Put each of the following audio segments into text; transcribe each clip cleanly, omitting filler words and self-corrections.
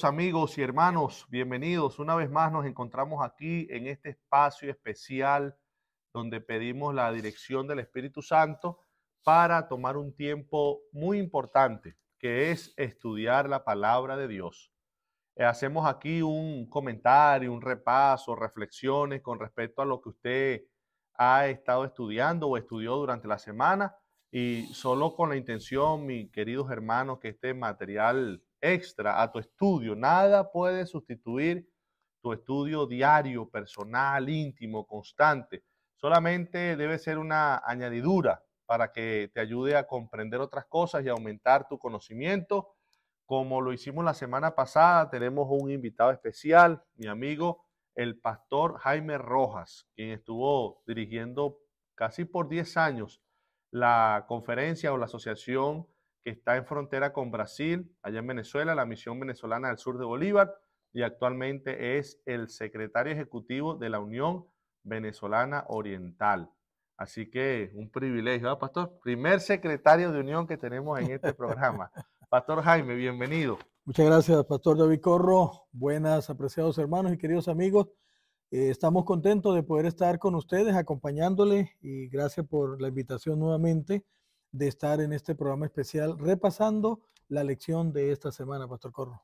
Queridos amigos y hermanos, bienvenidos. Una vez más nos encontramos aquí en este espacio especial donde pedimos la dirección del Espíritu Santo para tomar un tiempo muy importante, que es estudiar la palabra de Dios. Hacemos aquí un comentario, un repaso, reflexiones con respecto a lo que usted ha estado estudiando o estudió durante la semana, y solo con la intención, mis queridos hermanos, que este material extra a tu estudio, nada puede sustituir tu estudio diario, personal, íntimo, constante. Solamente debe ser una añadidura para que te ayude a comprender otras cosas y aumentar tu conocimiento. Como lo hicimos la semana pasada, tenemos un invitado especial, mi amigo, el pastor Jaime Rojas, quien estuvo dirigiendo casi por 10 años la conferencia o la asociación que está en frontera con Brasil, allá en Venezuela, la Misión Venezolana del Sur de Bolívar, y actualmente es el secretario ejecutivo de la Unión Venezolana Oriental. Así que un privilegio, ¿eh, pastor? Primer secretario de unión que tenemos en este programa. Pastor Jaime, bienvenido. Muchas gracias, Pastor David Corro. Buenas, apreciados hermanos y queridos amigos. Estamos contentos de poder estar con ustedes, acompañándole, y gracias por la invitación nuevamente de estar en este programa especial, repasando la lección de esta semana, Pastor Corro.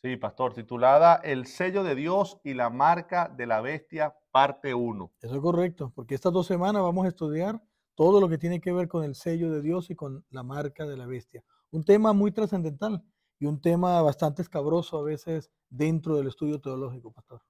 Sí, pastor, titulada El sello de Dios y la marca de la bestia, parte 1. Eso es correcto, porque estas 2 semanas vamos a estudiar todo lo que tiene que ver con el sello de Dios y con la marca de la bestia. Un tema muy trascendental y un tema bastante escabroso a veces dentro del estudio teológico, Pastor.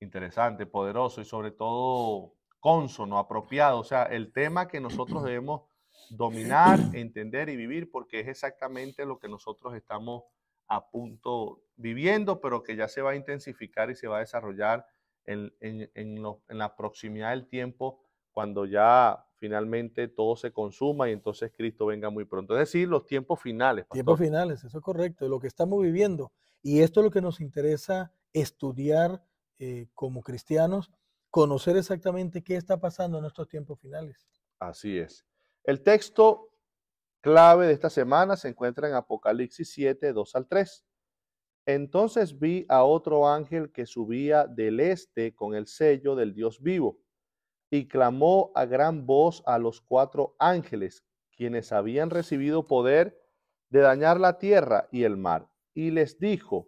Interesante, poderoso y sobre todo cónsono, apropiado. O sea, el tema que nosotros debemos dominar, entender y vivir, porque es exactamente lo que nosotros estamos a punto viviendo, pero que ya se va a intensificar y se va a desarrollar en la proximidad del tiempo, cuando ya finalmente todo se consuma y entonces Cristo venga muy pronto. Es decir, los tiempos finales, Tiempos pastor. finales, eso es correcto, lo que estamos viviendo. Y esto es lo que nos interesa estudiar como cristianos, conocer exactamente qué está pasando en estos tiempos finales. Así es. El texto clave de esta semana se encuentra en Apocalipsis 7, 2 al 3. Entonces vi a otro ángel que subía del este con el sello del Dios vivo, y clamó a gran voz a los 4 ángeles, quienes habían recibido poder de dañar la tierra y el mar, y les dijo: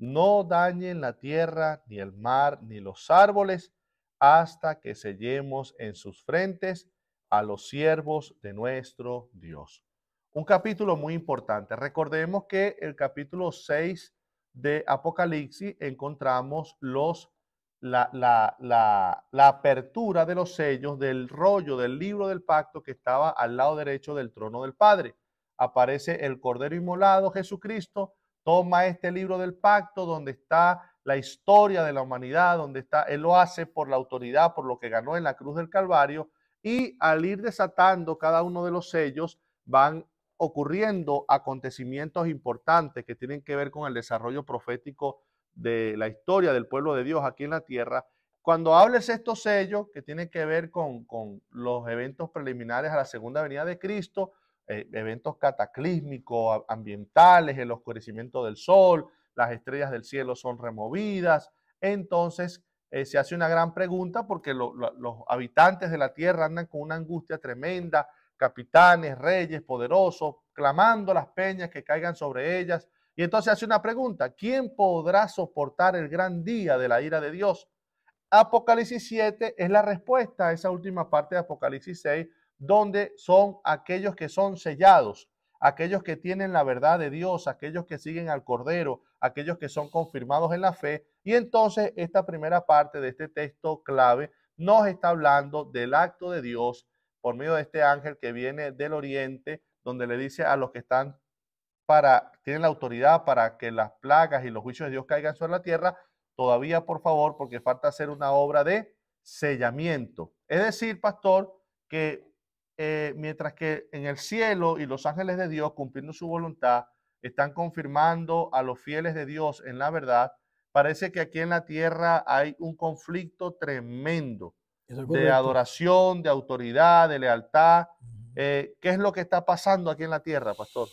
no dañen la tierra, ni el mar, ni los árboles, hasta que sellemos en sus frentes a los siervos de nuestro Dios. Un capítulo muy importante. Recordemos que el capítulo 6 de Apocalipsis encontramos la apertura de los sellos del rollo del libro del pacto que estaba al lado derecho del trono del Padre. Aparece el Cordero Inmolado, Jesucristo, toma este libro del pacto donde está la historia de la humanidad, donde está, él lo hace por la autoridad, por lo que ganó en la cruz del Calvario, y al ir desatando cada uno de los sellos van ocurriendo acontecimientos importantes que tienen que ver con el desarrollo profético de la historia del pueblo de Dios aquí en la tierra. Cuando hables estos sellos que tienen que ver con los eventos preliminares a la segunda venida de Cristo, eventos cataclísmicos, ambientales, el oscurecimiento del sol, las estrellas del cielo son removidas, entonces se hace una gran pregunta, porque los habitantes de la tierra andan con una angustia tremenda, capitanes, reyes, poderosos, clamando las peñas que caigan sobre ellas. Y entonces hace una pregunta: ¿quién podrá soportar el gran día de la ira de Dios? Apocalipsis 7 es la respuesta a esa última parte de Apocalipsis 6, donde son aquellos que son sellados, aquellos que tienen la verdad de Dios, aquellos que siguen al Cordero, aquellos que son confirmados en la fe. Y entonces esta primera parte de este texto clave nos está hablando del acto de Dios por medio de este ángel que viene del oriente, donde le dice a los que tienen la autoridad para que las plagas y los juicios de Dios caigan sobre la tierra: todavía, por favor, porque falta hacer una obra de sellamiento. Es decir, pastor, que mientras que en el cielo y los ángeles de Dios, cumpliendo su voluntad, están confirmando a los fieles de Dios en la verdad, parece que aquí en la tierra hay un conflicto tremendo Eso es de correcto. adoración, de autoridad, de lealtad. Ujú. ¿Qué es lo que está pasando aquí en la tierra, pastor?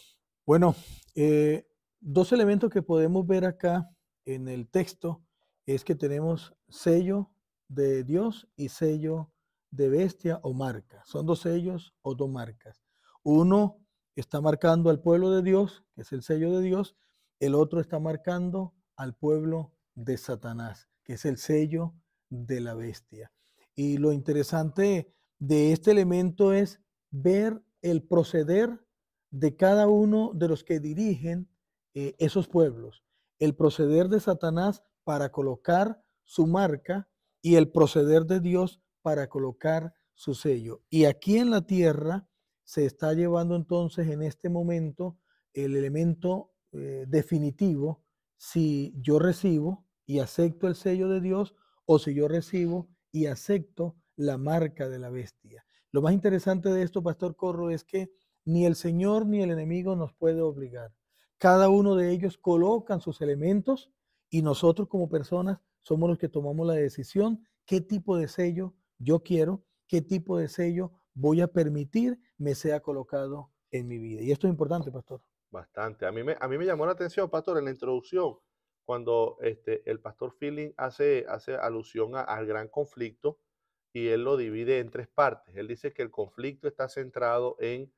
Bueno, eh, Dos elementos que podemos ver acá en el texto es que tenemos sello de Dios y sello de bestia o marca. Son dos sellos o dos marcas. Uno está marcando al pueblo de Dios, que es el sello de Dios. El otro está marcando al pueblo de Satanás, que es el sello de la bestia. Y lo interesante de este elemento es ver el proceder de cada uno de los que dirigen esos pueblos, el proceder de Satanás para colocar su marca y el proceder de Dios para colocar su sello. Y aquí en la tierra se está llevando entonces en este momento el elemento definitivo, si yo recibo y acepto el sello de Dios o si yo recibo y acepto la marca de la bestia. Lo más interesante de esto, Pastor Corro, es que ni el Señor ni el enemigo nos puede obligar. Cada uno de ellos colocan sus elementos y nosotros como personas somos los que tomamos la decisión qué tipo de sello yo quiero, qué tipo de sello voy a permitir me sea colocado en mi vida. Y esto es importante, pastor. Bastante. A mí me llamó la atención, pastor, en la introducción, cuando el pastor Feeling hace alusión al gran conflicto y él lo divide en tres partes. Él dice que el conflicto está centrado en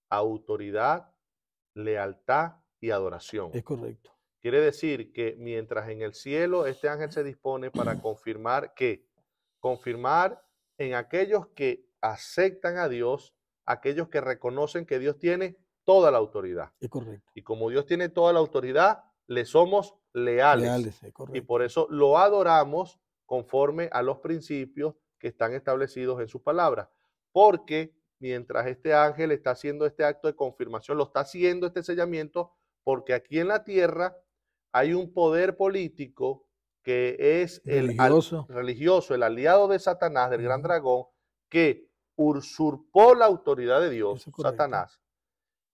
autoridad, lealtad y adoración. Es correcto. Quiere decir que mientras en el cielo este ángel se dispone para confirmar que, confirmar en aquellos que aceptan a Dios, aquellos que reconocen que Dios tiene toda la autoridad. Es correcto. Y como Dios tiene toda la autoridad, le somos leales. Leales, es Y correcto. por eso lo adoramos conforme a los principios que están establecidos en sus palabras. Porque mientras este ángel está haciendo este acto de confirmación, lo está haciendo este sellamiento, porque aquí en la tierra hay un poder político que es religioso, el aliado de Satanás, del gran dragón, que usurpó la autoridad de Dios, Satanás,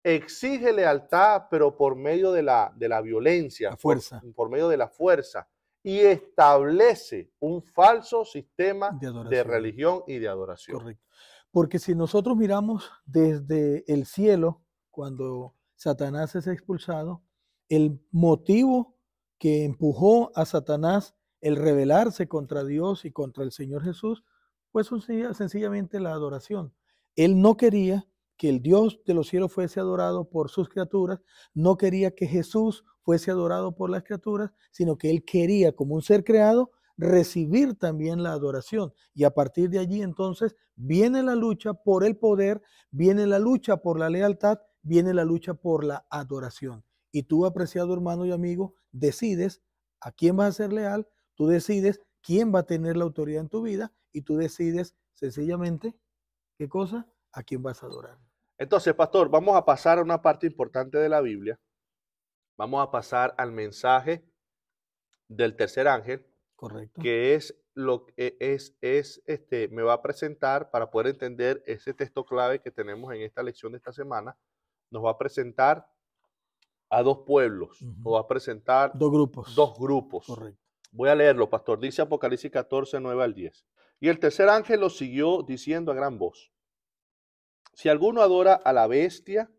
exige lealtad, pero por medio de la violencia, la fuerza, por medio de la fuerza, y establece un falso sistema de religión y de adoración. Correcto. Porque si nosotros miramos desde el cielo, cuando Satanás es expulsado, el motivo que empujó a Satanás el rebelarse contra Dios y contra el Señor Jesús, pues sencillamente la adoración. Él no quería que el Dios de los cielos fuese adorado por sus criaturas, no quería que Jesús fuese adorado por las criaturas, sino que él quería, como un ser creado, recibir también la adoración. Y a partir de allí entonces viene la lucha por el poder, viene la lucha por la lealtad, viene la lucha por la adoración. Y tú, apreciado hermano y amigo, decides a quién vas a ser leal, tú decides quién va a tener la autoridad en tu vida y tú decides sencillamente, ¿qué cosa? A quién vas a adorar. Entonces, pastor, vamos a pasar a una parte importante de la Biblia. Vamos a pasar al mensaje del tercer ángel. Correcto. Que es lo que me va a presentar para poder entender ese texto clave que tenemos en esta lección de esta semana. Nos va a presentar a dos pueblos, nos va a presentar dos grupos. Dos grupos. Correcto. Voy a leerlo, pastor. Dice Apocalipsis 14, 9 al 10. Y el tercer ángel lo siguió diciendo a gran voz: si alguno adora a la bestia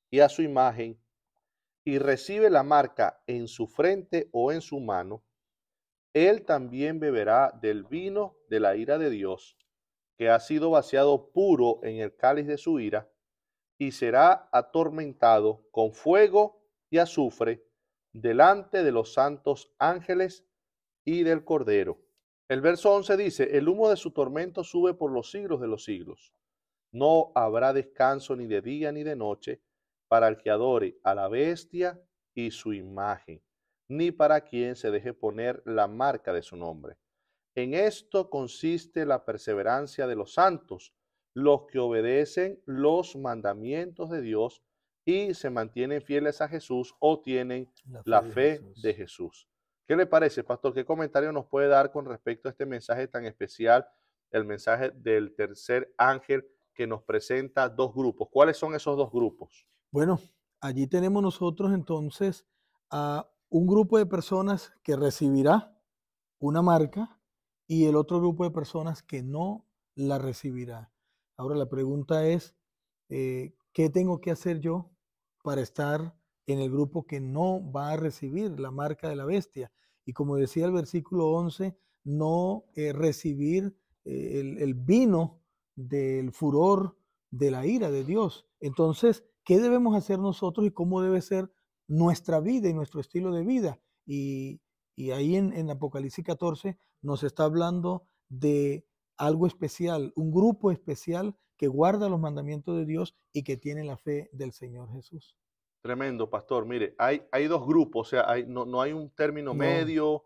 y a su imagen y recibe la marca en su frente o en su mano, él también beberá del vino de la ira de Dios, que ha sido vaciado puro en el cáliz de su ira, y será atormentado con fuego y azufre delante de los santos ángeles y del Cordero. El verso 11 dice: el humo de su tormento sube por los siglos de los siglos. No habrá descanso ni de día ni de noche para el que adore a la bestia y su imagen, ni para quien se deje poner la marca de su nombre. En esto consiste la perseverancia de los santos, los que obedecen los mandamientos de Dios y se mantienen fieles a Jesús o tienen la fe de Jesús. ¿Qué le parece, pastor? ¿Qué comentario nos puede dar con respecto a este mensaje tan especial, el mensaje del tercer ángel que nos presenta dos grupos? ¿Cuáles son esos dos grupos? Bueno, allí tenemos nosotros entonces a un grupo de personas que recibirá una marca y el otro grupo de personas que no la recibirá. Ahora la pregunta es, ¿qué tengo que hacer yo para estar en el grupo que no va a recibir la marca de la bestia. Y como decía el versículo 11, no recibir el vino del furor de la ira de Dios. Entonces, ¿qué debemos hacer nosotros y cómo debe ser nuestra vida y nuestro estilo de vida? Y ahí en Apocalipsis 14 nos está hablando de algo especial, un grupo especial que guarda los mandamientos de Dios y que tiene la fe del Señor Jesús. Tremendo, pastor. Mire, hay dos grupos, o sea, no hay un término No, medio,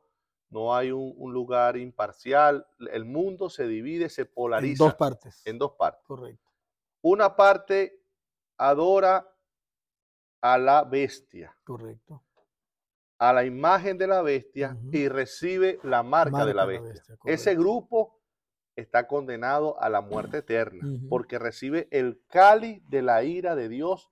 no hay un lugar imparcial. El mundo se divide, se en dos polariza partes, en dos partes. correcto. Una parte adora a la bestia, Correcto. a la imagen de la bestia Ujú. y recibe la marca de la Marca la bestia. bestia, Ese correcto. grupo está condenado a la muerte eterna Ujú. porque recibe el cáliz de la ira de Dios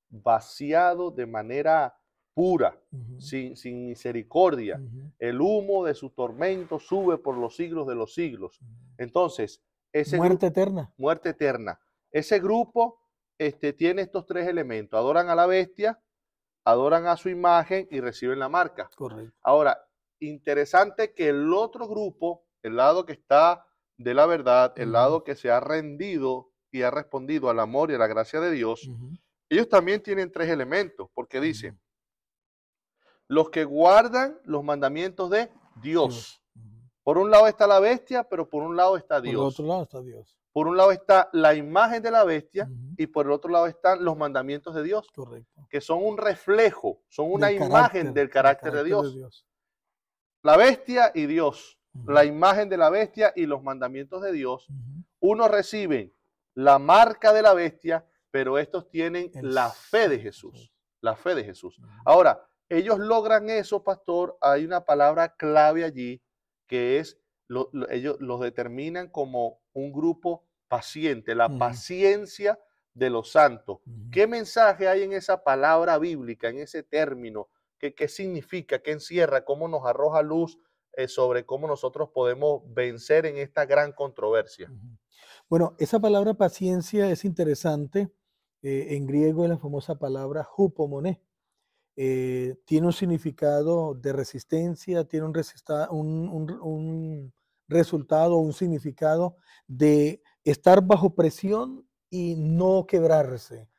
vaciado de manera pura, Ujú. sin misericordia. Ujú. El humo de su tormento sube por los siglos de los siglos. Ujú. Entonces, ese Muerte grupo, eterna. muerte eterna, ese grupo tiene estos tres elementos. Adoran a la bestia, adoran a su imagen y reciben la marca. Correcto. Ahora, interesante que el otro grupo, el lado que está de la verdad, el Ujú. lado que se ha rendido y ha respondido al amor y a la gracia de Dios, Ujú. ellos también tienen tres elementos, porque dice, Ujú. los que guardan los mandamientos de Dios. Dios. Ujú. Por un lado está la bestia, pero por un lado está Por el otro Dios. lado está Dios. Por un lado está la imagen de la bestia Ujú. y por el otro lado están los mandamientos de Dios, Correcto. que son un reflejo, son una Del imagen del del carácter de carácter de Dios. Dios. La bestia y Dios, Ujú. la imagen de la bestia y los mandamientos de Dios. Ujú. Unos reciben la marca de la bestia, pero estos tienen El la fe de Jesús. Jesús, la fe de Jesús. Ujú. Ahora, ellos logran eso, pastor. Hay una palabra clave allí que es, ellos los determinan como un grupo paciente, la Ujú. paciencia de los santos. Ujú. ¿Qué mensaje hay en esa palabra bíblica, en ese término? ¿Qué significa? ¿Qué encierra? ¿Cómo nos arroja luz sobre cómo nosotros podemos vencer en esta gran controversia? Ujú. Bueno, esa palabra paciencia es interesante. En griego es la famosa palabra hupomoné. Tiene un significado de resistencia, tiene un resultado, un significado de estar bajo presión y no quebrarse.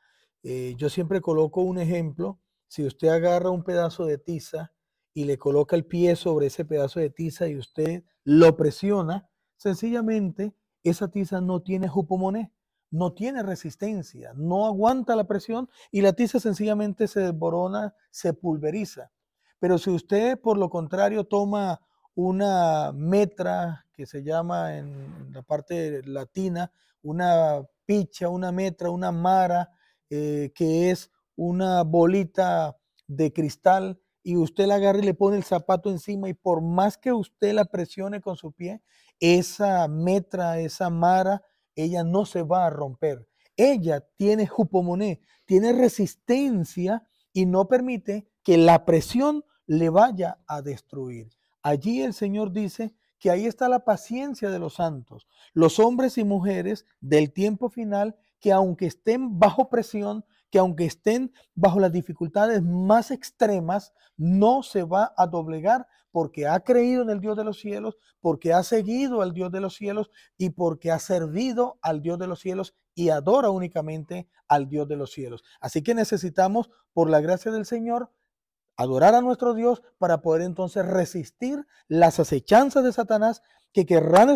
Yo siempre coloco un ejemplo. Si usted agarra un pedazo de tiza y le coloca el pie sobre ese pedazo de tiza y usted lo presiona, sencillamente esa tiza no tiene jupomoné, no tiene resistencia, no aguanta la presión y la tiza sencillamente se desborona, se pulveriza. Pero si usted por lo contrario toma una metra, que se llama en la parte latina, una picha, una metra, una mara, que es una bolita de cristal, y usted la agarra y le pone el zapato encima, y por más que usted la presione con su pie, esa metra, esa mara, ella no se va a romper. Ella tiene jupomoné, tiene resistencia y no permite que la presión le vaya a destruir. Allí el Señor dice que ahí está la paciencia de los santos, los hombres y mujeres del tiempo final, que aunque estén bajo presión, que aunque estén bajo las dificultades más extremas, no se va a doblegar porque ha creído en el Dios de los cielos, porque ha seguido al Dios de los cielos y porque ha servido al Dios de los cielos y adora únicamente al Dios de los cielos. Así que necesitamos, por la gracia del Señor, adorar a nuestro Dios para poder entonces resistir las acechanzas de Satanás que querrán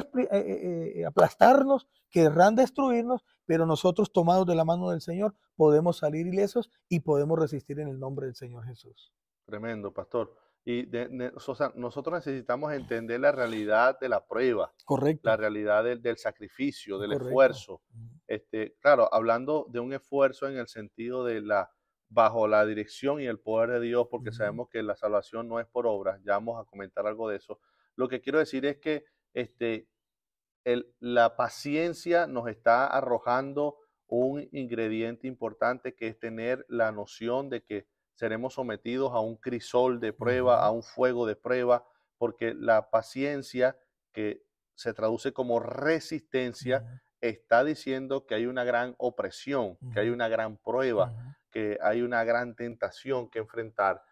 aplastarnos, querrán destruirnos, pero nosotros tomados de la mano del Señor podemos salir ilesos y podemos resistir en el nombre del Señor Jesús. Tremendo, pastor. Y o sea, nosotros necesitamos entender la realidad de la prueba, la Correcto, realidad del sacrificio, del correcto. esfuerzo. Claro, hablando de un esfuerzo en el sentido de bajo la dirección y el poder de Dios, porque Ujú. sabemos que la salvación no es por obras, ya vamos a comentar algo de eso. Lo que quiero decir es que la paciencia nos está arrojando un ingrediente importante que es tener la noción de que seremos sometidos a un crisol de prueba, Ujú. a un fuego de prueba, porque la paciencia, que se traduce como resistencia, Ujú. está diciendo que hay una gran opresión, que hay Ujú. una gran prueba. Ujú. que hay una gran tentación que enfrentar.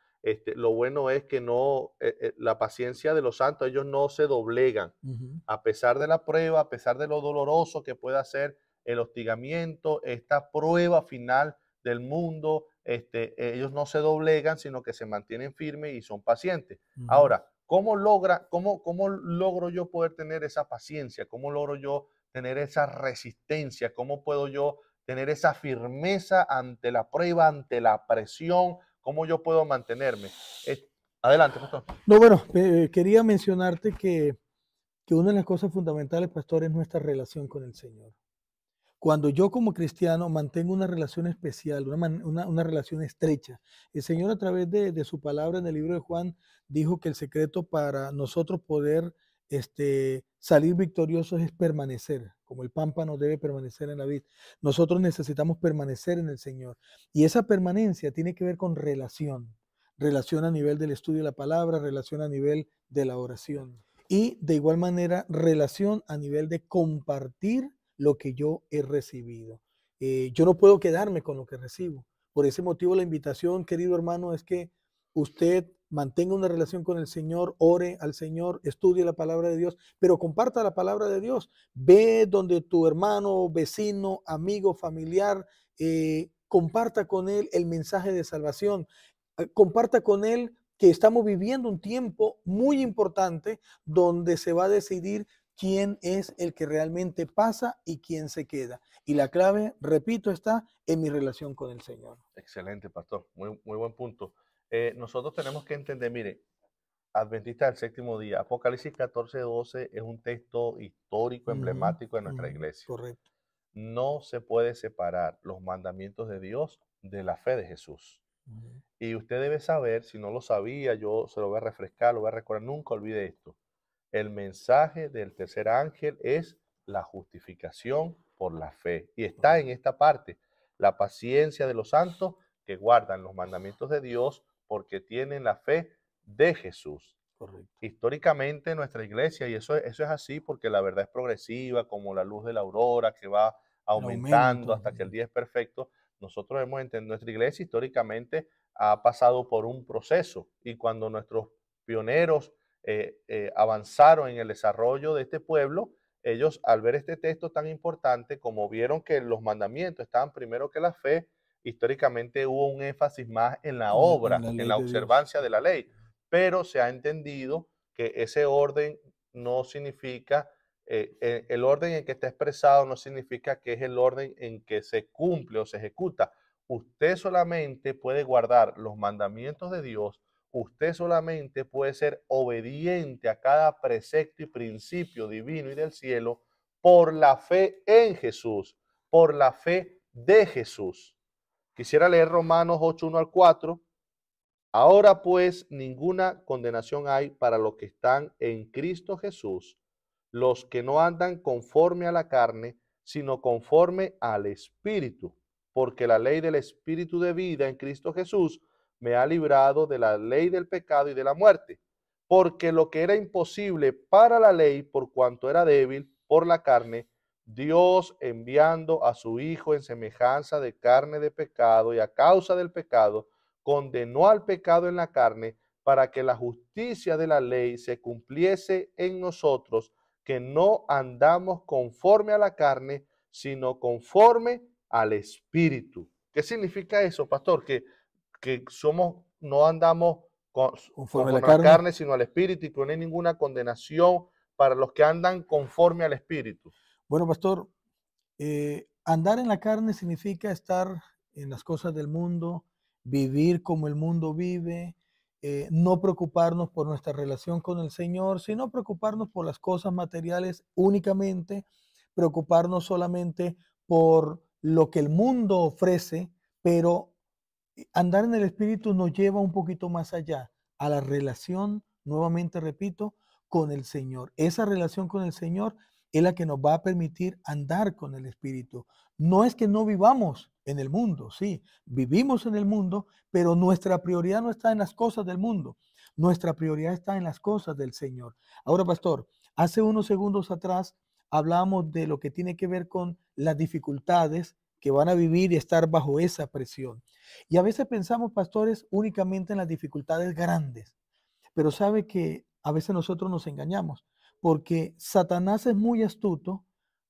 Lo bueno es que no, la paciencia de los santos, ellos no se doblegan. Ujú. A pesar de la prueba, a pesar de lo doloroso que pueda ser el hostigamiento, esta prueba final del mundo, ellos no se doblegan, sino que se mantienen firmes y son pacientes. Ujú. Ahora, cómo logro yo poder tener esa paciencia? ¿Cómo logro yo tener esa resistencia? ¿Cómo puedo yo tener esa firmeza ante la prueba, ante la presión? ¿Cómo yo puedo mantenerme? Adelante, pastor. No, bueno, quería mencionarte que una de las cosas fundamentales, pastor, es nuestra relación con el Señor. Cuando yo como cristiano mantengo una relación especial, una relación estrecha, el Señor a través de su palabra en el libro de Juan dijo que el secreto para nosotros poder salir victoriosos es permanecer, como el pámpano debe permanecer en la vid. Nosotros necesitamos permanecer en el Señor. Y esa permanencia tiene que ver con relación. Relación a nivel del estudio de la palabra, relación a nivel de la oración. Y de igual manera, relación a nivel de compartir lo que yo he recibido. Yo no puedo quedarme con lo que recibo. Por ese motivo, la invitación, querido hermano, es que usted mantenga una relación con el Señor, ore al Señor, estudie la palabra de Dios, pero comparta la palabra de Dios. Ve donde tu hermano, vecino, amigo, familiar, comparta con él el mensaje de salvación. Comparta con él que estamos viviendo un tiempo muy importante donde se va a decidir quién es el que realmente pasa y quién se queda. Y la clave, repito, está en mi relación con el Señor. Excelente, pastor. Muy buen punto. Nosotros tenemos que entender, mire, Adventista del séptimo día, Apocalipsis 14:12 es un texto histórico, Ujú, emblemático de nuestra ujú, iglesia. correcto. No se puede separar los mandamientos de Dios de la fe de Jesús. Ujú. Y usted debe saber, si no lo sabía, yo se lo voy a refrescar, lo voy a recordar, nunca olvide esto. El mensaje del tercer ángel es la justificación por la fe. Y está en esta parte, la paciencia de los santos que guardan los mandamientos de Dios porque tienen la fe de Jesús. Correcto. Históricamente nuestra iglesia, y eso es así porque la verdad es progresiva, como la luz de la aurora que va El aumentando aumento. hasta que el día es perfecto, nosotros hemos entendido, nuestra iglesia históricamente ha pasado por un proceso y cuando nuestros pioneros avanzaron en el desarrollo de este pueblo, ellos al ver este texto tan importante, como vieron que los mandamientos estaban primero que la fe, históricamente hubo un énfasis más en la En obra, la en ley la de Dios. observancia de la ley, pero se ha entendido que ese orden no significa, el orden en que está expresado no significa que es el orden en que se cumple o se ejecuta. Usted solamente puede guardar los mandamientos de Dios, usted solamente puede ser obediente a cada precepto y principio divino y del cielo por la fe en Jesús, por la fe de Jesús. Quisiera leer Romanos 8:1 al 4. Ahora pues ninguna condenación hay para los que están en Cristo Jesús, los que no andan conforme a la carne, sino conforme al Espíritu, porque la ley del Espíritu de vida en Cristo Jesús me ha librado de la ley del pecado y de la muerte, porque lo que era imposible para la ley, por cuanto era débil por la carne, Dios enviando a su Hijo en semejanza de carne de pecado y a causa del pecado, condenó al pecado en la carne para que la justicia de la ley se cumpliese en nosotros, que no andamos conforme a la carne, sino conforme al Espíritu. ¿Qué significa eso, pastor? Que no andamos Conforme a la conforme a la carne. carne, sino al Espíritu, y que no hay ninguna condenación para los que andan conforme al Espíritu. Bueno, pastor, andar en la carne significa estar en las cosas del mundo, vivir como el mundo vive, no preocuparnos por nuestra relación con el Señor, sino preocuparnos por las cosas materiales únicamente, preocuparnos solamente por lo que el mundo ofrece, pero andar en el Espíritu nos lleva un poquito más allá, a la relación, nuevamente repito, con el Señor. Esa relación con el Señor es la que nos va a permitir andar con el Espíritu. No es que no vivamos en el mundo, sí, vivimos en el mundo, pero nuestra prioridad no está en las cosas del mundo. Nuestra prioridad está en las cosas del Señor. Ahora, pastor, hace unos segundos atrás hablábamos de lo que tiene que ver con las dificultades que van a vivir y estar bajo esa presión. Y a veces pensamos, pastores, únicamente en las dificultades grandes, pero sabe que a veces nosotros nos engañamos, porque Satanás es muy astuto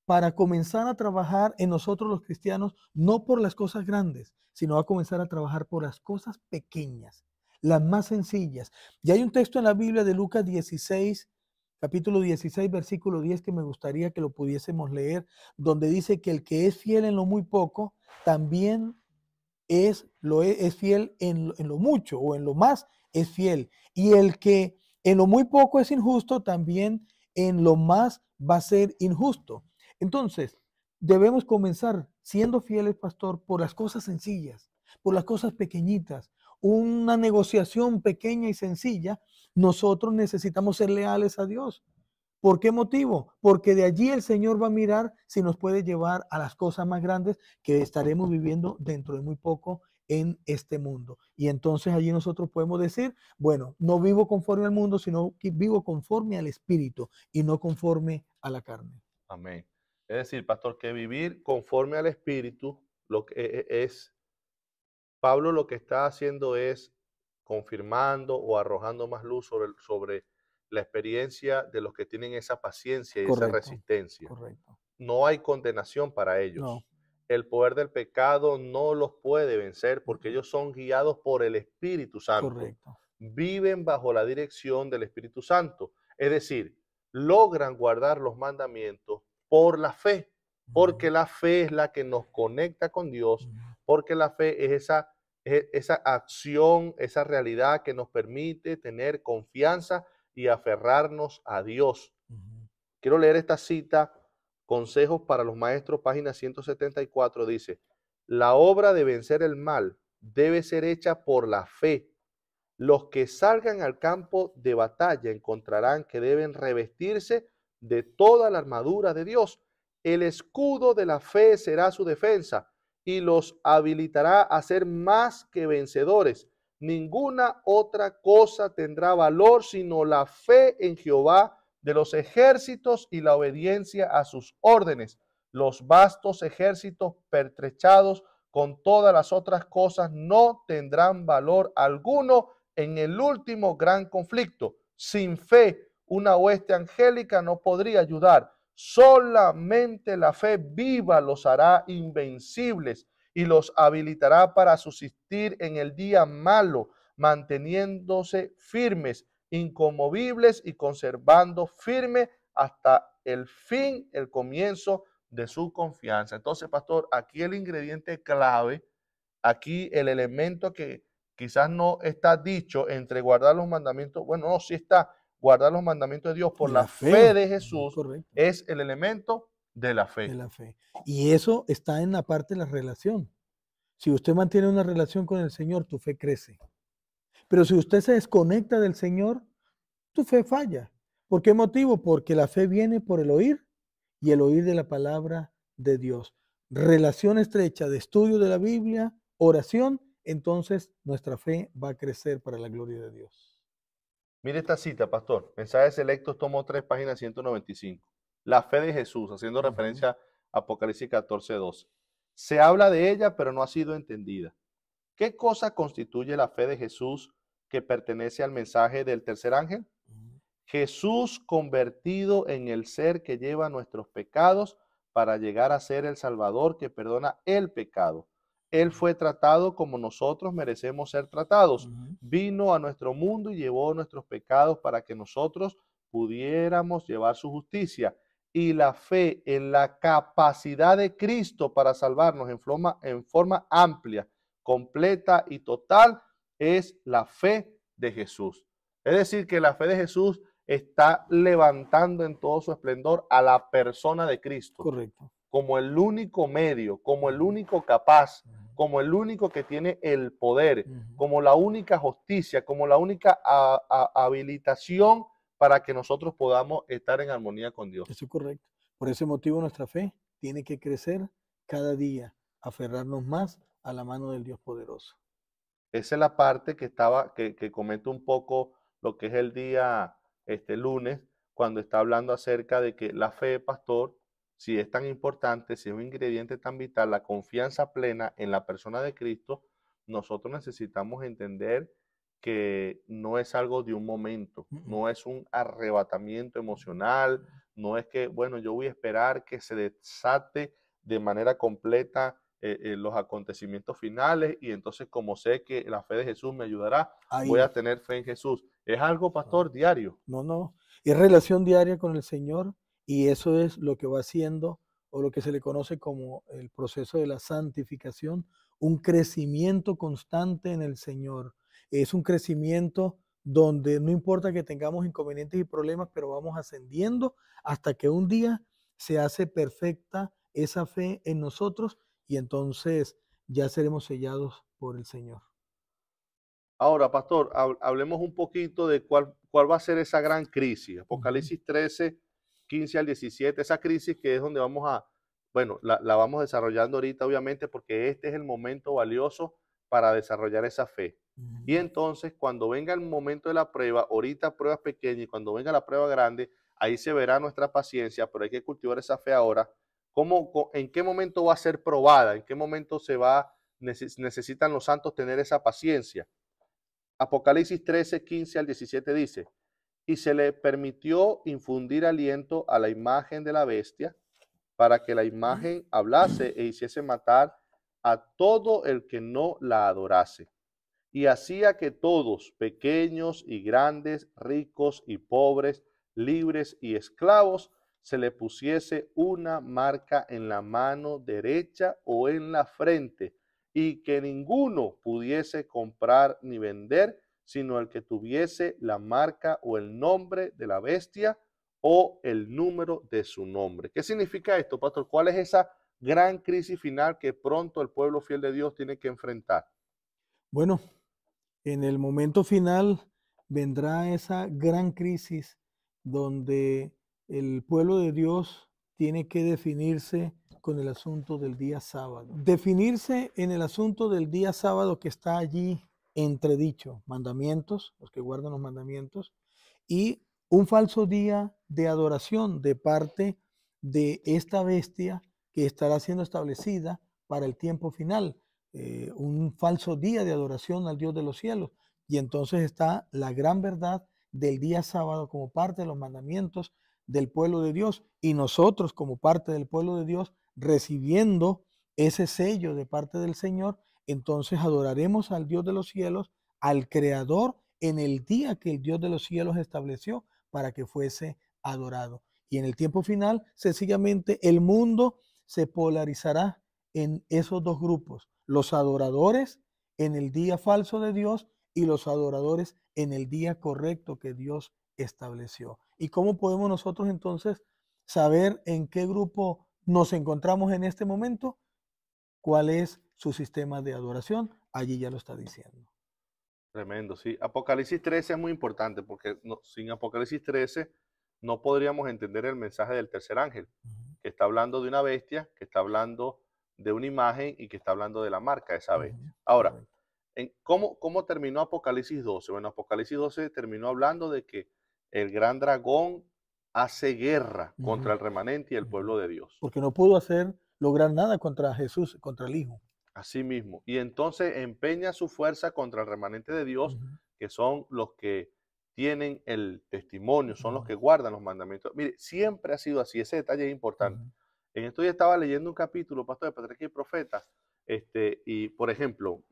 para comenzar a trabajar en nosotros los cristianos, no por las cosas grandes, sino a comenzar a trabajar por las cosas pequeñas, las más sencillas. Y hay un texto en la Biblia de Lucas 16, capítulo 16, versículo 10, que me gustaría que lo pudiésemos leer, donde dice que el que es fiel en lo muy poco, también es fiel en lo mucho o en lo más es fiel. Y el que en lo muy poco es injusto, también en lo más va a ser injusto. Entonces, debemos comenzar siendo fieles, pastor, por las cosas sencillas, por las cosas pequeñitas. Una negociación pequeña y sencilla, nosotros necesitamos ser leales a Dios. ¿Por qué motivo? Porque de allí el Señor va a mirar si nos puede llevar a las cosas más grandes que estaremos viviendo dentro de muy poco en este mundo. Y entonces allí nosotros podemos decir, bueno, no vivo conforme al mundo, sino que vivo conforme al Espíritu y no conforme a la carne. Amén. Es decir, pastor, que vivir conforme al Espíritu, lo que es, Pablo lo que está haciendo es confirmando o arrojando más luz sobre la experiencia de los que tienen esa paciencia y esa Correcto, resistencia. correcto. No hay condenación para No. ellos. El poder del pecado no los puede vencer porque ellos son guiados por el Espíritu Santo. Correcto. Viven bajo la dirección del Espíritu Santo. Es decir, logran guardar los mandamientos por la fe, porque la fe es la que nos conecta con Dios, porque la fe es esa acción, esa realidad que nos permite tener confianza y aferrarnos a Dios. Quiero leer esta cita, Consejos para los Maestros, página 174, dice, la obra de vencer el mal debe ser hecha por la fe. Los que salgan al campo de batalla encontrarán que deben revestirse de toda la armadura de Dios. El escudo de la fe será su defensa y los habilitará a ser más que vencedores. Ninguna otra cosa tendrá valor sino la fe en Jehová de los ejércitos y la obediencia a sus órdenes. Los vastos ejércitos pertrechados con todas las otras cosas no tendrán valor alguno en el último gran conflicto. Sin fe, una hueste angélica no podría ayudar. Solamente la fe viva los hará invencibles y los habilitará para subsistir en el día malo, manteniéndose firmes, inconmovibles y conservando firme hasta el fin, el comienzo de su confianza. Entonces, pastor, aquí el ingrediente clave, aquí el elemento que quizás no está dicho entre guardar los mandamientos, bueno, no, sí está, guardar los mandamientos de Dios por la fe de Jesús, correcto, es el elemento de la de fe. la fe. Y eso está en la parte de la relación. Si usted mantiene una relación con el Señor, tu fe crece. Pero si usted se desconecta del Señor, tu fe falla. ¿Por qué motivo? Porque la fe viene por el oír y el oír de la palabra de Dios. Relación estrecha de estudio de la Biblia, oración, entonces nuestra fe va a crecer para la gloria de Dios. Mire esta cita, pastor. Mensajes Selectos, tomo 3, página 195. La fe de Jesús, haciendo referencia a Apocalipsis 14, 12. Se habla de ella, pero no ha sido entendida. ¿Qué cosa constituye la fe de Jesús que pertenece al mensaje del tercer ángel? Jesús convertido en el ser que lleva nuestros pecados para llegar a ser el Salvador que perdona el pecado. Él fue tratado como nosotros merecemos ser tratados. Vino a nuestro mundo y llevó nuestros pecados para que nosotros pudiéramos llevar su justicia. Y la fe en la capacidad de Cristo para salvarnos en forma amplia, completa y total es la fe de Jesús. Es decir, que la fe de Jesús está levantando en todo su esplendor a la persona de Cristo. Correcto. Como el único medio, como el único capaz, como el único que tiene el poder, como la única justicia, como la única habilitación para que nosotros podamos estar en armonía con Dios. Eso es correcto. Por ese motivo nuestra fe tiene que crecer cada día, aferrarnos más a la mano del Dios poderoso. Esa es la parte que comento un poco lo que es el día lunes, cuando está hablando acerca de que la fe, pastor, si es tan importante, si es un ingrediente tan vital, la confianza plena en la persona de Cristo, nosotros necesitamos entender que no es algo de un momento, no es un arrebatamiento emocional, no es que, bueno, yo voy a esperar que se desate de manera completa los acontecimientos finales y entonces como sé que la fe de Jesús me ayudará, voy Ahí. a tener fe en Jesús. Es algo, No, pastor, diario. no, no. Es relación diaria con el Señor y eso es lo que va haciendo o lo que se le conoce como el proceso de la santificación, un crecimiento constante en el Señor. Es un crecimiento donde no importa que tengamos inconvenientes y problemas, pero vamos ascendiendo hasta que un día se hace perfecta esa fe en nosotros y entonces ya seremos sellados por el Señor. Ahora, pastor, hablemos un poquito de cuál va a ser esa gran crisis. Ujú, Apocalipsis 13, 15 al 17, esa crisis que es donde vamos a, bueno, la vamos desarrollando ahorita, obviamente, porque este es el momento valioso para desarrollar esa fe. Y ujú. entonces, cuando venga el momento de la prueba, ahorita pruebas pequeñas y cuando venga la prueba grande, ahí se verá nuestra paciencia, pero hay que cultivar esa fe ahora. ¿En qué momento va a ser probada? ¿En qué momento necesitan los santos tener esa paciencia? Apocalipsis 13, 15 al 17 dice, y se le permitió infundir aliento a la imagen de la bestia para que la imagen hablase e hiciese matar a todo el que no la adorase. Y hacía que todos, pequeños y grandes, ricos y pobres, libres y esclavos, se le pusiese una marca en la mano derecha o en la frente, y que ninguno pudiese comprar ni vender, sino el que tuviese la marca o el nombre de la bestia o el número de su nombre. ¿Qué significa esto, pastor? ¿Cuál es esa gran crisis final que pronto el pueblo fiel de Dios tiene que enfrentar? Bueno, en el momento final vendrá esa gran crisis donde el pueblo de Dios tiene que definirse con el asunto del día sábado. Definirse en el asunto del día sábado que está allí entredicho, mandamientos, los que guardan los mandamientos, y un falso día de adoración de parte de esta bestia que estará siendo establecida para el tiempo final, un falso día de adoración al Dios de los cielos. Y entonces está la gran verdad del día sábado como parte de los mandamientos del pueblo de Dios y nosotros como parte del pueblo de Dios recibiendo ese sello de parte del Señor, entonces adoraremos al Dios de los cielos, al Creador en el día que el Dios de los cielos estableció para que fuese adorado. Y en el tiempo final, sencillamente, el mundo se polarizará en esos dos grupos, los adoradores en el día falso de Dios y los adoradores en el día correcto que Dios estableció. ¿Y cómo podemos nosotros entonces saber en qué grupo nos encontramos en este momento? ¿Cuál es su sistema de adoración? Allí ya lo está diciendo. Tremendo, sí. Apocalipsis 13 es muy importante porque sin Apocalipsis 13 no podríamos entender el mensaje del tercer ángel, que está hablando de una bestia, que está hablando de una imagen y que está hablando de la marca de esa bestia. Ahora, Correcto. ¿cómo terminó Apocalipsis 12? Bueno, Apocalipsis 12 terminó hablando de que el gran dragón hace guerra contra Ujú, el remanente y el ujú. pueblo de Dios. Porque no pudo lograr nada contra Jesús, contra el Hijo. Así mismo. Y entonces empeña su fuerza contra el remanente de Dios, Ujú, que son los que tienen el testimonio, son los ujú, que guardan los mandamientos. Mire, siempre ha sido así, ese detalle es importante. ujú, En esto ya estaba leyendo un capítulo, Pastor de Patriarca y Profetas, y por ejemplo,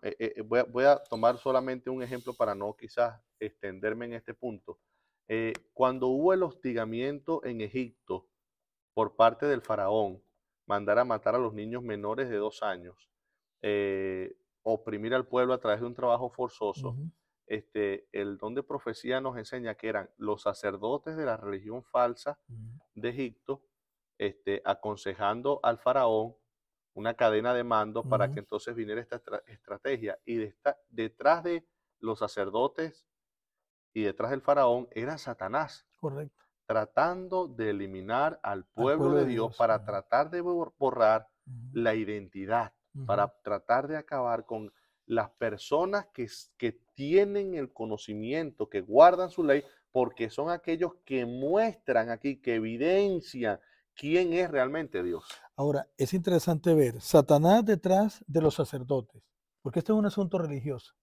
voy a tomar solamente un ejemplo para no quizás extenderme en este punto. Cuando hubo el hostigamiento en Egipto por parte del faraón, mandar a matar a los niños menores de 2 años, oprimir al pueblo a través de un trabajo forzoso, ujú, el don de profecía nos enseña que eran los sacerdotes de la religión falsa ujú, de Egipto, aconsejando al faraón una cadena de mando para ujú. que entonces viniera esta estrategia. Y detrás de los sacerdotes y detrás del faraón era Satanás Correcto. tratando de eliminar al Al pueblo pueblo de de Dios Dios. para Ujú, tratar de borrar ujú, la identidad, ujú, para tratar de acabar con las personas que tienen el conocimiento, que guardan su ley, porque son aquellos que muestran aquí, que evidencian quién es realmente Dios. Ahora, es interesante ver Satanás detrás de los sacerdotes, porque este es un asunto religioso.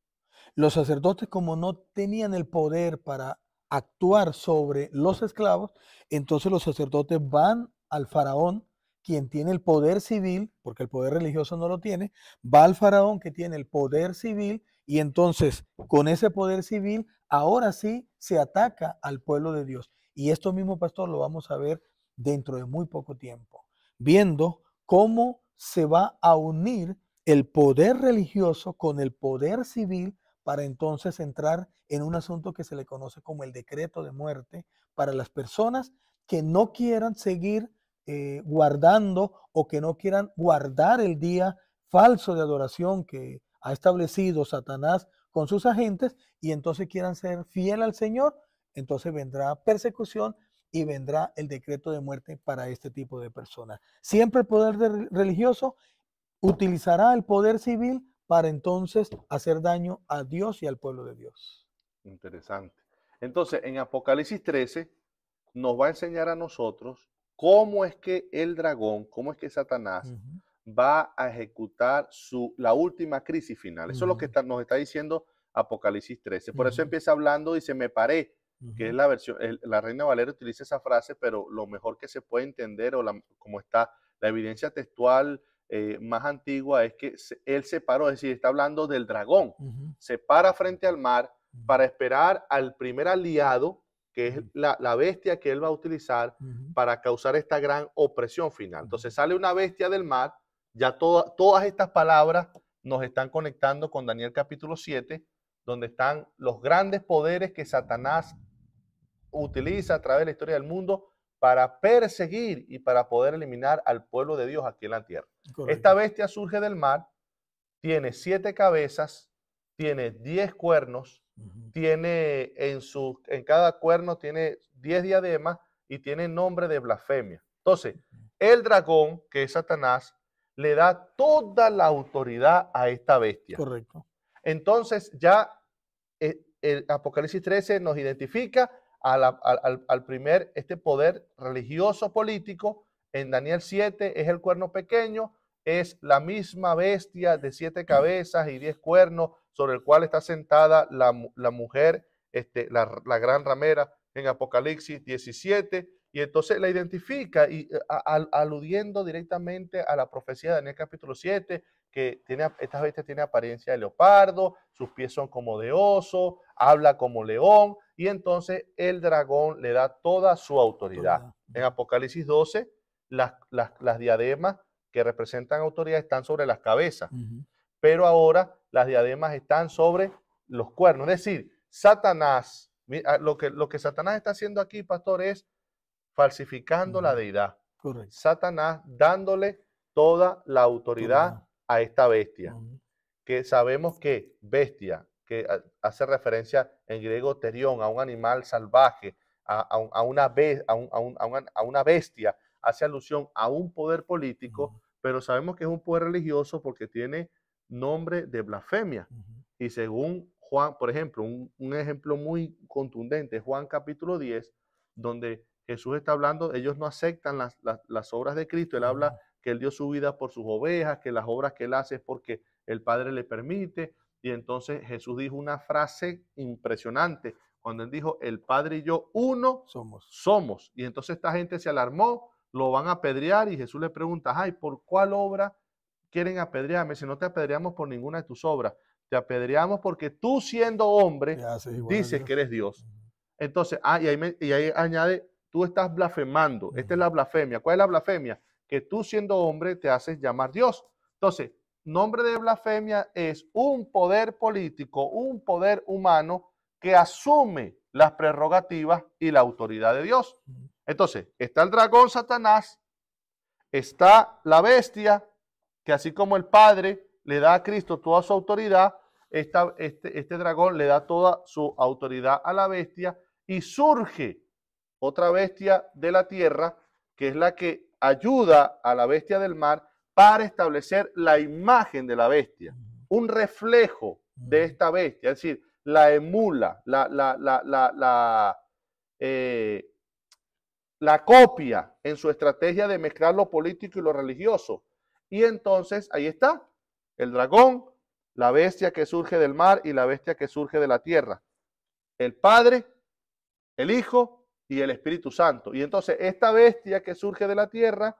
Los sacerdotes, como no tenían el poder para actuar sobre los esclavos, entonces los sacerdotes van al faraón, quien tiene el poder civil, porque el poder religioso no lo tiene, va al faraón que tiene el poder civil y entonces con ese poder civil ahora sí se ataca al pueblo de Dios. Y esto mismo, pastor, lo vamos a ver dentro de muy poco tiempo, viendo cómo se va a unir el poder religioso con el poder civil para entonces entrar en un asunto que se le conoce como el decreto de muerte para las personas que no quieran seguir guardando o que no quieran guardar el día falso de adoración que ha establecido Satanás con sus agentes y entonces quieran ser fiel al Señor, entonces vendrá persecución y vendrá el decreto de muerte para este tipo de personas. Siempre el poder religioso utilizará el poder civil para entonces hacer daño a Dios y al pueblo de Dios. Interesante. Entonces, en Apocalipsis 13 nos va a enseñar a nosotros cómo es que el dragón, cómo es que Satanás va a ejecutar la última crisis final. Eso es lo que nos está diciendo Apocalipsis 13. Por eso empieza hablando, dice, me paré, que es la versión, la Reina Valera utiliza esa frase, pero lo mejor que se puede entender, o como está la evidencia textual más antigua, es que él se paró, es decir, está hablando del dragón. Se para frente al mar para esperar al primer aliado, que es la bestia que él va a utilizar para causar esta gran opresión final. Entonces sale una bestia del mar, ya todas estas palabras nos están conectando con Daniel capítulo 7, donde están los grandes poderes que Satanás utiliza a través de la historia del mundo para perseguir y para poder eliminar al pueblo de Dios aquí en la tierra. Correcto. Esta bestia surge del mar, tiene 7 cabezas, tiene 10 cuernos, tiene en cada cuerno tiene 10 diademas y tiene nombre de blasfemia. Entonces, el dragón, que es Satanás, le da toda la autoridad a esta bestia. Correcto. Entonces, ya el Apocalipsis 13 nos identifica al primer poder religioso político. En Daniel 7 es el cuerno pequeño, es la misma bestia de 7 cabezas y 10 cuernos sobre el cual está sentada la mujer, la gran ramera en Apocalipsis 17, y entonces la identifica y aludiendo directamente a la profecía de Daniel capítulo 7, que esta bestia tiene apariencia de leopardo, sus pies son como de oso, habla como león, y entonces el dragón le da toda su autoridad. En Apocalipsis 12, las diademas que representan autoridad están sobre las cabezas, pero ahora las diademas están sobre los cuernos. Es decir, Satanás, lo que Satanás está haciendo aquí, pastor, es falsificando la deidad. Correcto. Satanás dándole toda la autoridad a esta bestia, que sabemos que bestia, que hace referencia en griego terión, a un animal salvaje, a una bestia, hace alusión a un poder político, pero sabemos que es un poder religioso porque tiene nombre de blasfemia. Y según Juan, por ejemplo, un ejemplo muy contundente, Juan capítulo 10, donde Jesús está hablando, ellos no aceptan las obras de Cristo. Él habla que Él dio su vida por sus ovejas, que las obras que Él hace es porque el Padre le permite. Y entonces Jesús dijo una frase impresionante, cuando Él dijo, el Padre y yo uno somos. Y entonces esta gente se alarmó, lo van a apedrear y Jesús le pregunta, ay, ¿por cuál obra quieren apedrearme? Si no te apedreamos por ninguna de tus obras, te apedreamos porque tú siendo hombre dices que eres Dios. Entonces, y ahí añade, tú estás blasfemando. Esta es la blasfemia. ¿Cuál es la blasfemia? Que tú siendo hombre te haces llamar Dios. Entonces, nombre de blasfemia es un poder político, un poder humano que asume las prerrogativas y la autoridad de Dios. Entonces, está el dragón Satanás, está la bestia, que así como el Padre le da a Cristo toda su autoridad, este dragón le da toda su autoridad a la bestia, y surge otra bestia de la tierra, que es la que ayuda a la bestia del mar para establecer la imagen de la bestia, un reflejo de esta bestia, es decir, la emula, la copia en su estrategia de mezclar lo político y lo religioso. Y entonces ahí está, el dragón, la bestia que surge del mar y la bestia que surge de la tierra. El Padre, el Hijo y el Espíritu Santo. Y entonces esta bestia que surge de la tierra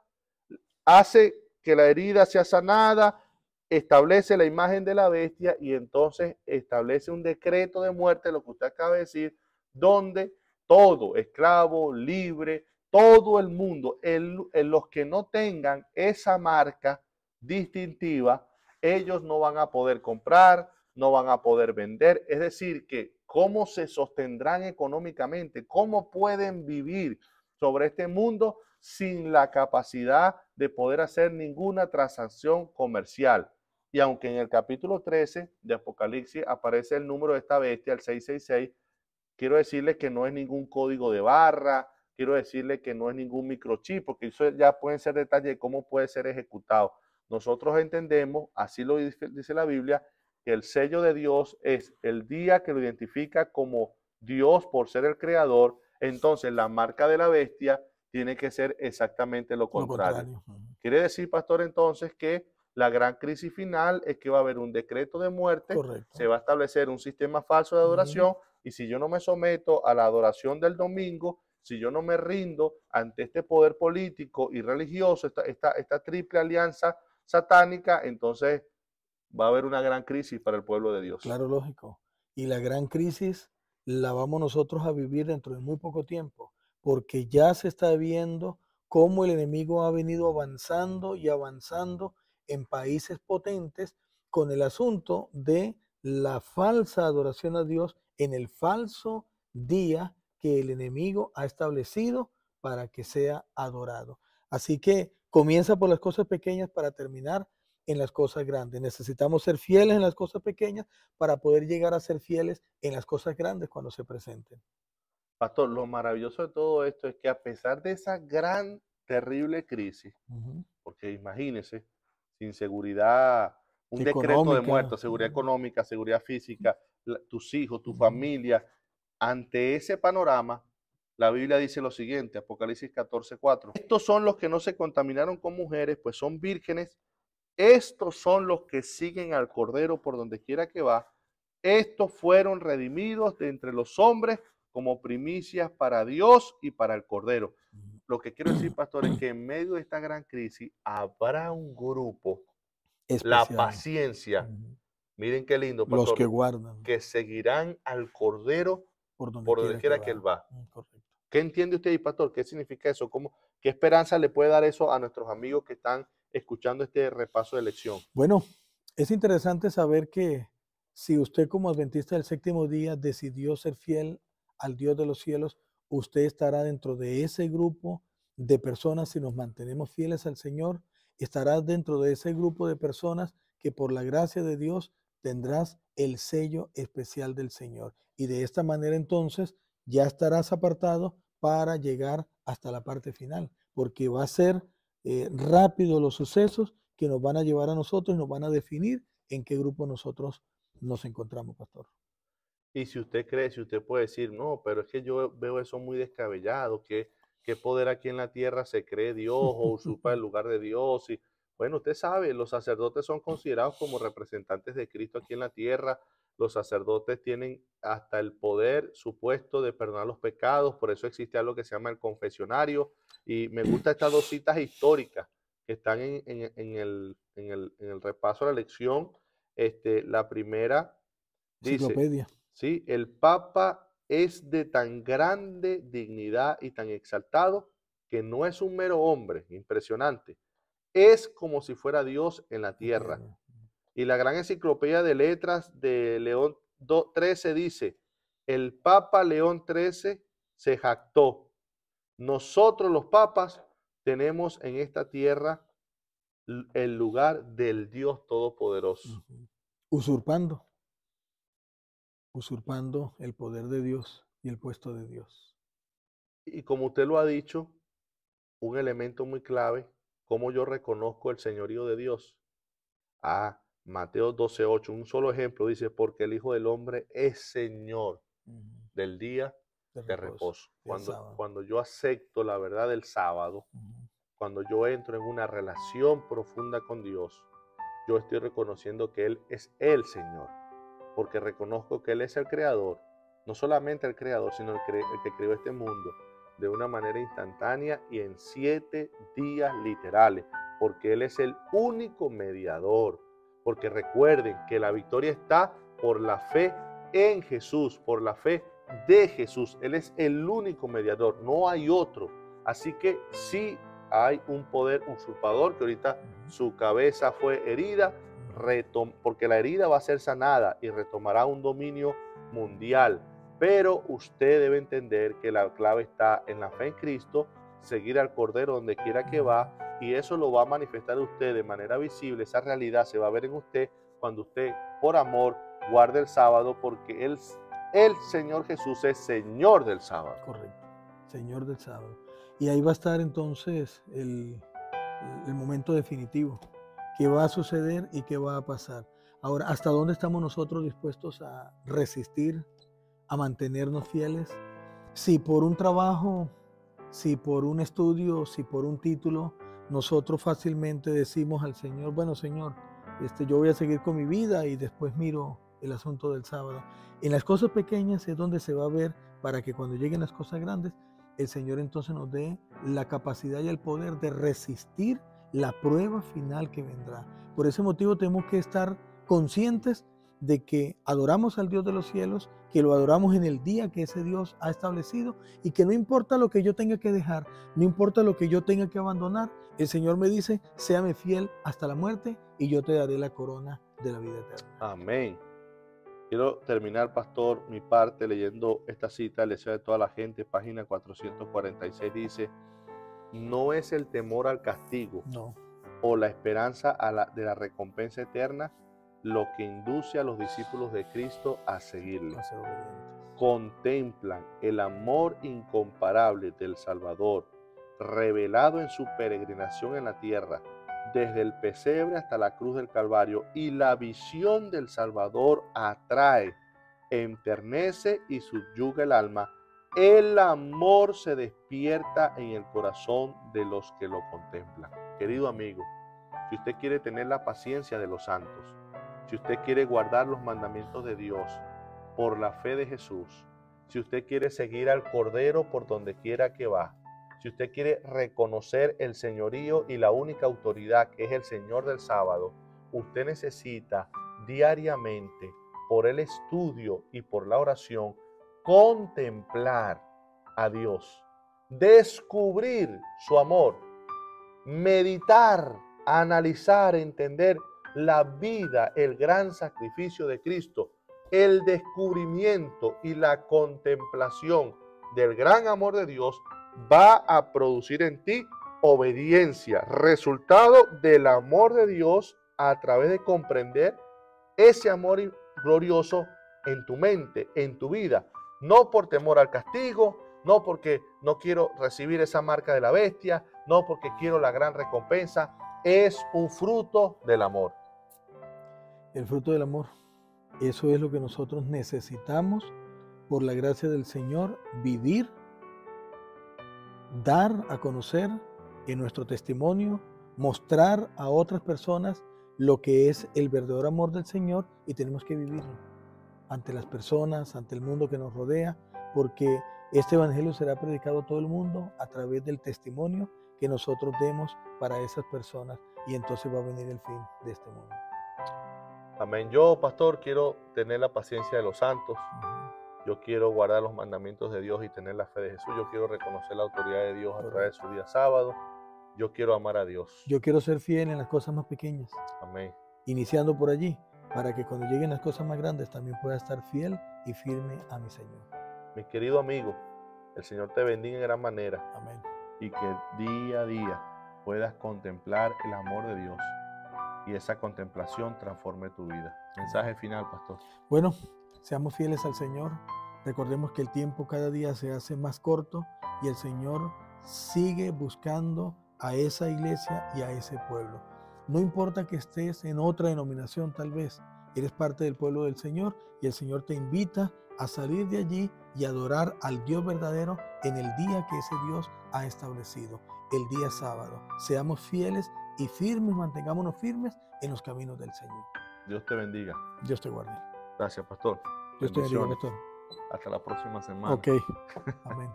hace que la herida sea sanada, establece la imagen de la bestia y entonces establece un decreto de muerte, lo que usted acaba de decir, donde todo, esclavo, libre, todo el mundo, los que no tengan esa marca distintiva, ellos no van a poder comprar, no van a poder vender. Es decir, que cómo se sostendrán económicamente, cómo pueden vivir sobre este mundo sin la capacidad de poder hacer ninguna transacción comercial. Y aunque en el capítulo 13 de Apocalipsis aparece el número de esta bestia, el 666, quiero decirle que no es ningún código de barra, quiero decirle que no es ningún microchip, porque eso ya pueden ser detalles de cómo puede ser ejecutado. Nosotros entendemos, así lo dice la Biblia, que el sello de Dios es el día que lo identifica como Dios por ser el creador. Entonces la marca de la bestia tiene que ser exactamente lo contrario. Quiere decir, pastor, entonces que la gran crisis final es que va a haber un decreto de muerte, Correcto. se va a establecer un sistema falso de adoración, y si yo no me someto a la adoración del domingo, si yo no me rindo ante este poder político y religioso, esta triple alianza satánica, entonces va a haber una gran crisis para el pueblo de Dios. Claro, lógico. Y la gran crisis la vamos nosotros a vivir dentro de muy poco tiempo, porque ya se está viendo cómo el enemigo ha venido avanzando y avanzando en países potentes con el asunto de la falsa adoración a Dios en el falso día que el enemigo ha establecido para que sea adorado. Así que comienza por las cosas pequeñas para terminar en las cosas grandes. Necesitamos ser fieles en las cosas pequeñas para poder llegar a ser fieles en las cosas grandes cuando se presenten. Pastor, lo maravilloso de todo esto es que a pesar de esa gran, terrible crisis, porque imagínense, sin seguridad, un decreto de muerte, seguridad económica, seguridad física, tus hijos, tu familia, ante ese panorama, la Biblia dice lo siguiente, Apocalipsis 14:4. Estos son los que no se contaminaron con mujeres, pues son vírgenes. Estos son los que siguen al Cordero por donde quiera que va. Estos fueron redimidos de entre los hombres como primicias para Dios y para el Cordero. Lo que quiero decir, pastor, es que en medio de esta gran crisis habrá un grupo, la Especial. paciencia. Miren qué lindo, Los pastor, que guardan que seguirán al Cordero por por donde quiera que él va. ¿Qué entiende usted ahí, pastor? ¿Qué significa eso? ¿Qué esperanza le puede dar eso a nuestros amigos que están escuchando este repaso de lección? Bueno, es interesante saber que si usted como adventista del séptimo día decidió ser fiel al Dios de los cielos, usted estará dentro de ese grupo de personas. Si nos mantenemos fieles al Señor, estarás dentro de ese grupo de personas que por la gracia de Dios tendrás el sello especial del Señor. Y de esta manera entonces ya estarás apartado para llegar hasta la parte final, porque va a ser rápido los sucesos que nos van a llevar a nosotros y nos van a definir en qué grupo nosotros nos encontramos, pastor. Y si usted cree, si usted puede decir, no, pero es que yo veo eso muy descabellado, que poder aquí en la tierra se cree Dios o usurpa el lugar de Dios. Y bueno, usted sabe, los sacerdotes son considerados como representantes de Cristo aquí en la tierra. Los sacerdotes tienen hasta el poder supuesto de perdonar los pecados, por eso existe algo que se llama el confesionario. Y me gustan estas dos citas históricas que están en el repaso de la lección. La primera dice, Enciclopedia. ¿sí? El Papa es de tan grande dignidad y tan exaltado que no es un mero hombre, impresionante. Es como si fuera Dios en la tierra. Y la gran enciclopedia de letras de León XIII dice, el Papa León XIII se jactó. Nosotros los papas tenemos en esta tierra el lugar del Dios Todopoderoso. Usurpando el poder de Dios y el puesto de Dios. Y como usted lo ha dicho, un elemento muy clave, cómo yo reconozco el señorío de Dios. Mateo 12:8, un solo ejemplo, dice, porque el Hijo del Hombre es Señor del día de reposo. del sábado. Cuando yo acepto la verdad del sábado, cuando yo entro en una relación profunda con Dios, yo estoy reconociendo que Él es el Señor, porque reconozco que Él es el creador, no solamente el creador, sino el que creó este mundo de una manera instantánea y en 7 días literales, porque Él es el único mediador, porque recuerden que la victoria está por la fe en Jesús, por la fe de Jesús. Él es el único mediador, no hay otro. Así que sí hay un poder usurpador que ahorita su cabeza fue herida, porque la herida va a ser sanada y retomará un dominio mundial. Pero usted debe entender que la clave está en la fe en Cristo, seguir al Cordero donde quiera que va, y eso lo va a manifestar usted de manera visible. Esa realidad se va a ver en usted cuando usted, por amor, guarde el sábado, porque el Señor Jesús es Señor del sábado. Correcto, Señor del sábado. Y ahí va a estar entonces el momento definitivo. ¿Qué va a suceder y qué va a pasar? Ahora, ¿hasta dónde estamos nosotros dispuestos a resistir, a mantenernos fieles? Si por un trabajo, si por un estudio, si por un título, nosotros fácilmente decimos al Señor, bueno, Señor, yo voy a seguir con mi vida y después miro el asunto del sábado. En las cosas pequeñas es donde se va a ver, para que cuando lleguen las cosas grandes, el Señor entonces nos dé la capacidad y el poder de resistir la prueba final que vendrá. Por ese motivo tenemos que estar conscientes de que adoramos al Dios de los cielos, que lo adoramos en el día que ese Dios ha establecido, y que no importa lo que yo tenga que dejar, no importa lo que yo tenga que abandonar, el Señor me dice, séame fiel hasta la muerte y yo te daré la corona de la vida eterna. Amén. Quiero terminar, pastor, mi parte leyendo esta cita, le deseo de toda la gente, página 446, dice: no es el temor al castigo, no, o la esperanza de la recompensa eterna lo que induce a los discípulos de Cristo a seguirle. a ser obedientes. Contemplan el amor incomparable del Salvador, revelado en su peregrinación en la tierra, desde el pesebre hasta la cruz del Calvario, y la visión del Salvador atrae, enternece y subyuga el alma. El amor se despierta en el corazón de los que lo contemplan. Querido amigo, si usted quiere tener la paciencia de los santos, si usted quiere guardar los mandamientos de Dios por la fe de Jesús, si usted quiere seguir al Cordero por donde quiera que va, si usted quiere reconocer el señorío y la única autoridad que es el Señor del sábado, usted necesita diariamente, por el estudio y por la oración, contemplar a Dios, descubrir su amor, meditar, analizar, entender la vida, el gran sacrificio de Cristo, el descubrimiento y la contemplación del gran amor de Dios va a producir en ti obediencia, resultado del amor de Dios a través de comprender ese amor glorioso en tu mente, en tu vida, no por temor al castigo, no porque no quiero recibir esa marca de la bestia, no porque quiero la gran recompensa, es un fruto del amor. El fruto del amor, eso es lo que nosotros necesitamos por la gracia del Señor, vivir, dar a conocer en nuestro testimonio, mostrar a otras personas lo que es el verdadero amor del Señor, y tenemos que vivirlo ante las personas, ante el mundo que nos rodea, porque este evangelio será predicado a todo el mundo a través del testimonio que nosotros demos para esas personas, y entonces va a venir el fin de este mundo. Amén. Yo, pastor, quiero tener la paciencia de los santos. Yo quiero guardar los mandamientos de Dios y tener la fe de Jesús. Yo quiero reconocer la autoridad de Dios a través de su día sábado. Yo quiero amar a Dios. Yo quiero ser fiel en las cosas más pequeñas. Amén. Iniciando por allí, para que cuando lleguen las cosas más grandes también pueda estar fiel y firme a mi Señor. Mi querido amigo, el Señor te bendiga en gran manera. Amén. Y que día a día puedas contemplar el amor de Dios y esa contemplación transforme tu vida. Mensaje final, pastor. Bueno, seamos fieles al Señor. Recordemos que el tiempo cada día se hace más corto y el Señor sigue buscando a esa iglesia y a ese pueblo. No importa que estés en otra denominación, tal vez eres parte del pueblo del Señor, y el Señor te invita a salir de allí y adorar al Dios verdadero en el día que ese Dios ha establecido, el día sábado. Seamos fieles y firmes, mantengámonos firmes en los caminos del Señor. Dios te bendiga. Dios te guarde. Gracias, pastor. Dios te bendiga, Bendiciones. pastor. Hasta la próxima semana. Ok. Amén.